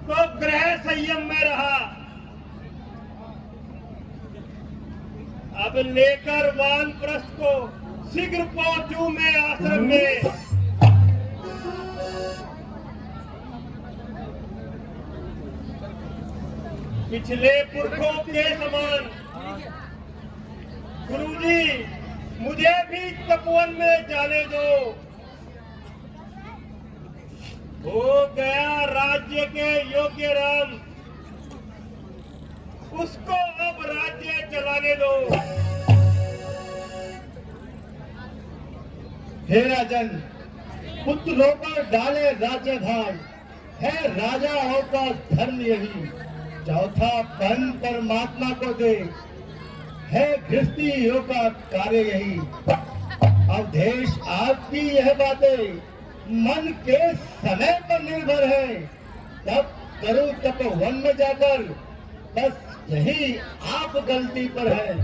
तो ग्रह संयम में रहा। अब लेकर वानप्रस्थ को शीघ्र पहुंचूं मैं आश्रम में। पिछले पुरखों के समान गुरुजी मुझे भी तपोवन में जाने दो। हो गया राज्य के योग्य राम, उसको अब राज्य चलाने दो। हे राजन, पुत्र होकर डाले राज्य भार, है राजा होकर धर्म यही। चौथा पन परमात्मा को दे, है गृहस्थी होकर कार्य यही। अब देश आपकी यह बातें मन के समय पर निर्भर है। तब करो तपोवन में जाकर, बस यही आप गलती पर है।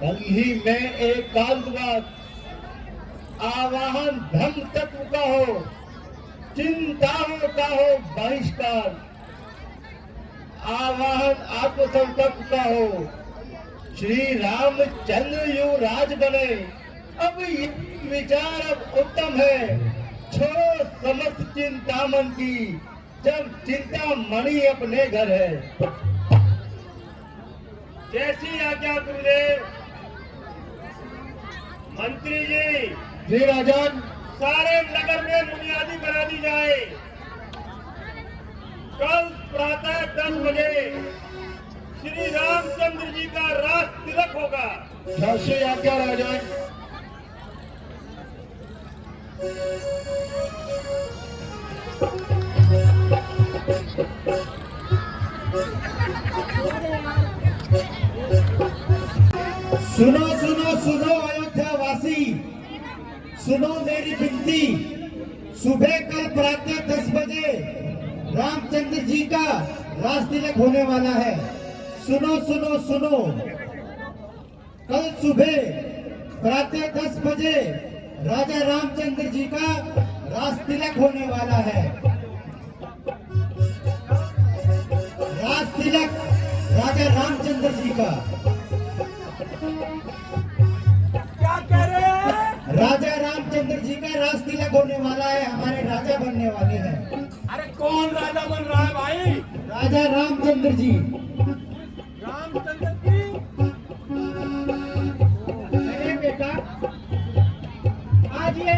कल ही में एकांतवास आवाहन धर्म तत्व का हो, चिंताओं का हो बहिष्कार, आवाहन आत्मसंकल्प का हो। श्री रामचंद्र युवराज बने, अब ये विचार अब उत्तम है। छोड़ो समस्त चिंता मन की, जब चिंता मणि अपने घर है। जैसी आज्ञा गुरुदेव। मंत्री जी राजन, सारे नगर में बुनियादी बना दी जाए। कल प्रातः 10 बजे श्री रामचंद्र जी का राज तिलक होगा। जैसी आज्ञा राजन। सुनो सुनो सुनो अयोध्या वासी, सुनो मेरी विनती। सुबह कल प्रातः 10 बजे रामचंद्र जी का राज तिलक होने वाला है। सुनो सुनो सुनो, कल सुबह प्रातः 10 बजे राजा रामचंद्र जी का राज तिलक होने वाला है। राज तिलक राजा रामचंद्र जी का। क्या कह रहे हैं? राजा रामचंद्र जी का राज तिलक होने वाला है, हमारे राजा बनने वाले हैं। अरे कौन राजा बन रहा है भाई? राजा रामचंद्र जी। रामचंद्र जी? अरे बेटा, आज ये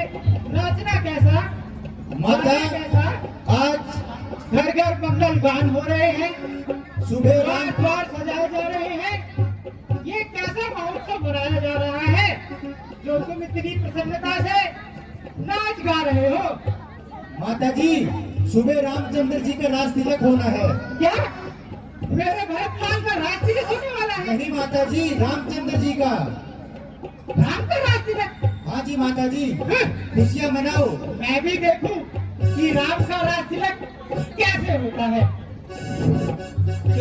नाचना कैसा? माता, कैसा? आज घर घर मंगल गान हो रहे हैं, सुबह द्वार द्वार सजाए जा रहे हैं। ये कैसा महोत्सव मनाया जा रहा है जो तुम इतनी प्रसन्नता से नाच गा रहे हो? माता जी, सुबह रामचंद्र जी का राज तिलक होना है। क्या मेरे भरत लाल का राज तिलक होने वाला है? नहीं माता जी, रामचंद्र जी का। राम का राज तिलक? हाँ जी माता जी, खुशियाँ मनाओ। मैं भी देखूं कि राम का राज तिलक कैसे होता है।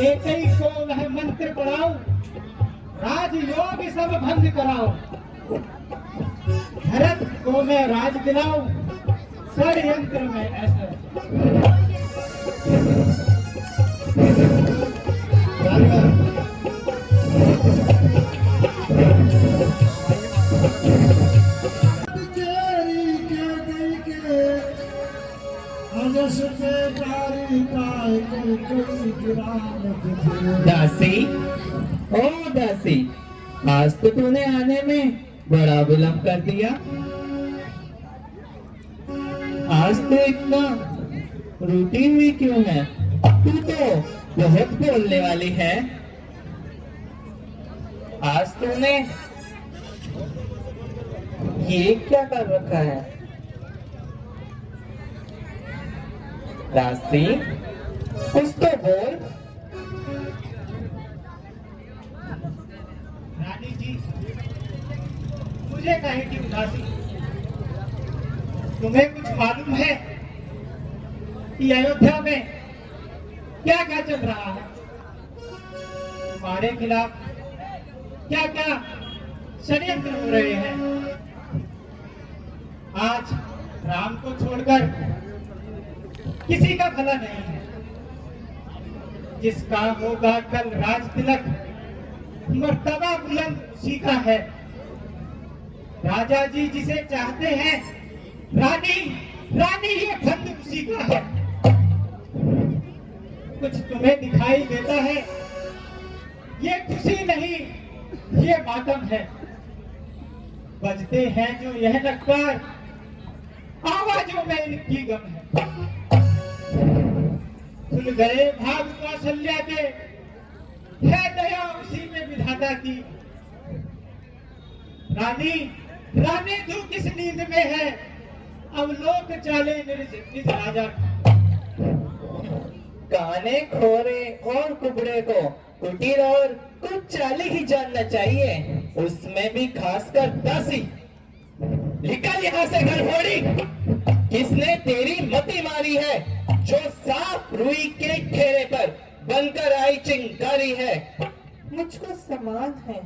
एक ही को वह मंत्र पढ़ाओ, राजयोग सब भंग कराओ। भरत को मैं राज दिलाऊं, षड्यंत्र में ऐसा। दासी, ओ दासी, आज तो तूने आने में बड़ा विलंब कर दिया। आज तो इतना रूटी हुई क्यों है? तू तो बहुत बोलने वाली है। आज तूने ये क्या कर रखा है? दासी, कुछ तो बोल। रानी जी, मुझे कहे की उदासी? तुम्हें कुछ मालूम है कि अयोध्या में क्या क्या चल रहा है? तुम्हारे खिलाफ क्या क्या षड्यंत्र हो रहे हैं? आज राम को छोड़कर किसी का भला नहीं है। जिसका होगा कल राज तिलक, मर्तबा बुलंद उसी का है। राजा जी जिसे चाहते हैं, रानी रानी ये फंद उसी का है। कुछ तुम्हें दिखाई देता है, ये खुशी नहीं ये मातम है। बजते हैं जो यह नक्कार, आवाजों में इनकी गम है। खुल गए भाग कौशल्या के, है दया उसी में विधाता की। रानी रानी तू किस नींद में है, अब लोक चाले निज राजा। काने खोरे और कुबड़े को कुटीर और कुछ चाली ही जानना चाहिए, उसमें भी खासकर दासी। निकल यहाँ से घर फोड़ी। किसने तेरी मती मारी है, जो साफ रुई के घेरे पर बनकर आई चिंगारी है। मुझको समान है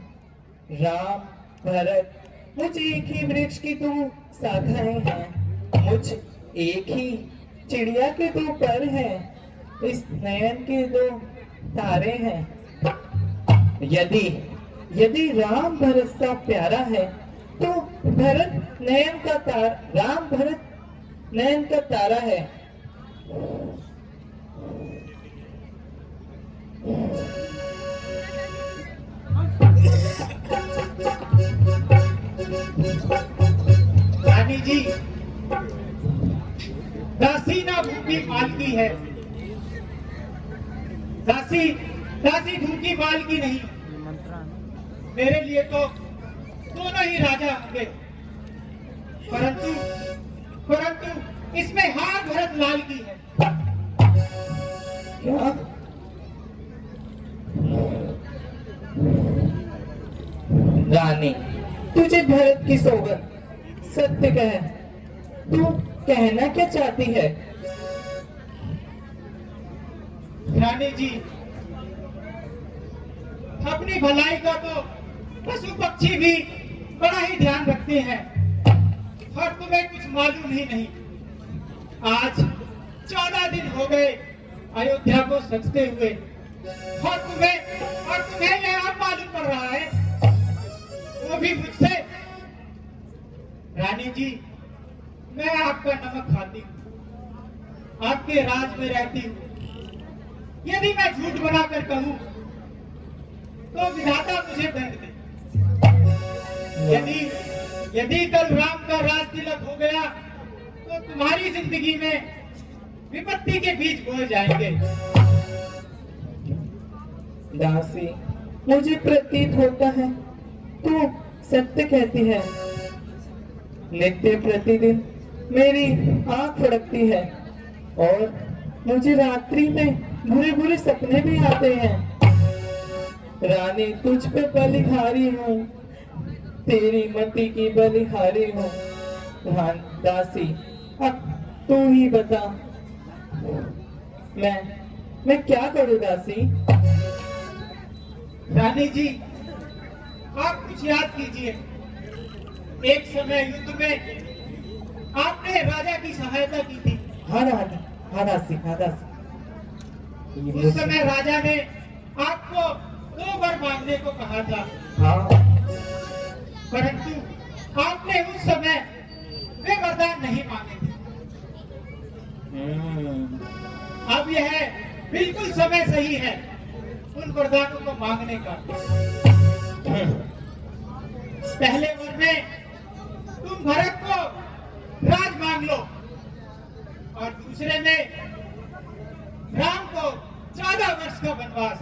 राम भरत, मुझ एक ही वृक्ष की दो शाखाएं हैं। मुझ एक ही चिड़िया के दो पर हैं, इस नयन के दो तारे हैं। यदि यदि राम भरत सा प्यारा है, तो भरत नयन का राम भरत नयन का तारा है। रानी जी, दासी ना भूखी मालकी है। दासी दासी भूखी मालकी नहीं। मेरे लिए तो दोनों ही राजा होंगे, परंतु परंतु इसमें हार भरत लाल की है। क्या? रानी, तुझे भरत की सौगंध, सत्य कह, तू कहना क्या चाहती है? रानी जी, अपनी भलाई का तो पशु पक्षी भी बड़ा ही ध्यान रखते हैं, और तुम्हें कुछ मालूम ही नहीं। आज 14 दिन हो गए अयोध्या को सजते हुए, और तुम्हें यह मालूम पड़ रहा है, वो भी मुझसे। रानी जी, मैं आपका नमक खाती हूँ, आपके राज में रहती हूँ। यदि मैं झूठ बनाकर कहूँ तो विधाता मुझे दंड दे। यदि कल राम का राज तिलक हो गया तो तुम्हारी जिंदगी में विपत्ति के बीज बोए जाएंगे। दासी, मुझे प्रतीत होता है तू सत्य कहती है। नित्य प्रतिदिन मेरी आंख फड़कती है और मुझे रात्रि में बुरे बुरे सपने भी आते हैं। रानी, तुझ पे बलिहारी हूँ, तेरी मति की बलिहारी हूँ। दासी, अब तू ही बता, मैं क्या करूँ दासी? रानी जी, आप कुछ याद कीजिए। एक समय युद्ध में आपने राजा की सहायता की थी। हाँ रानी, हाँ दासी, हाँ दासी। उस समय राजा ने आपको 2 वर मांगने को कहा था। हाँ, परंतु आपने उस समय वे वरदान नहीं मांगे थे। अब यह बिल्कुल समय सही है उन वरदानों को मांगने का। पहले वर में तुम भरत को राज मांग लो, और दूसरे में राम को 14 वर्ष का वनवास।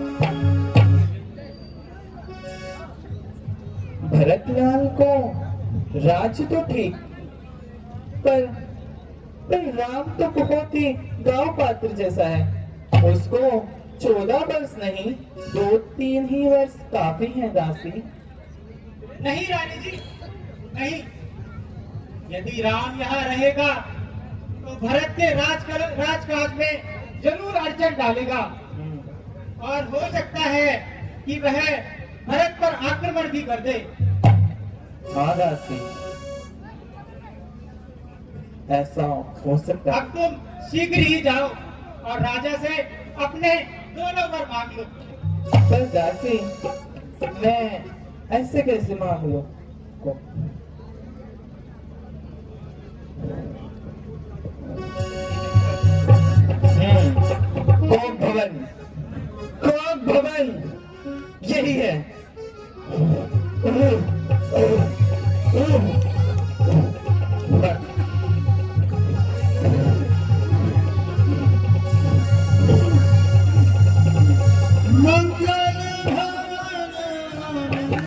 भरतलाल को राज्य तो ठीक, पर राम तो बहुत ही गांव पात्र जैसा है। उसको 14 वर्ष नहीं, 2-3 ही वर्ष काफी है दासी। नहीं रानी जी, नहीं। यदि राम यहाँ रहेगा तो भरत के राजकाज में जरूर अड़चन डालेगा, और हो सकता है कि वह भरत पर आक्रमण भी कर दे। हाँ दासी, ऐसा हो सकता है। अब तुम शीघ्र ही जाओ और राजा से अपने दोनों वर मांग लो। पर दासी, मैं ऐसे कैसे मांग लूं को? कोक भवन, कोक भवन, यही है।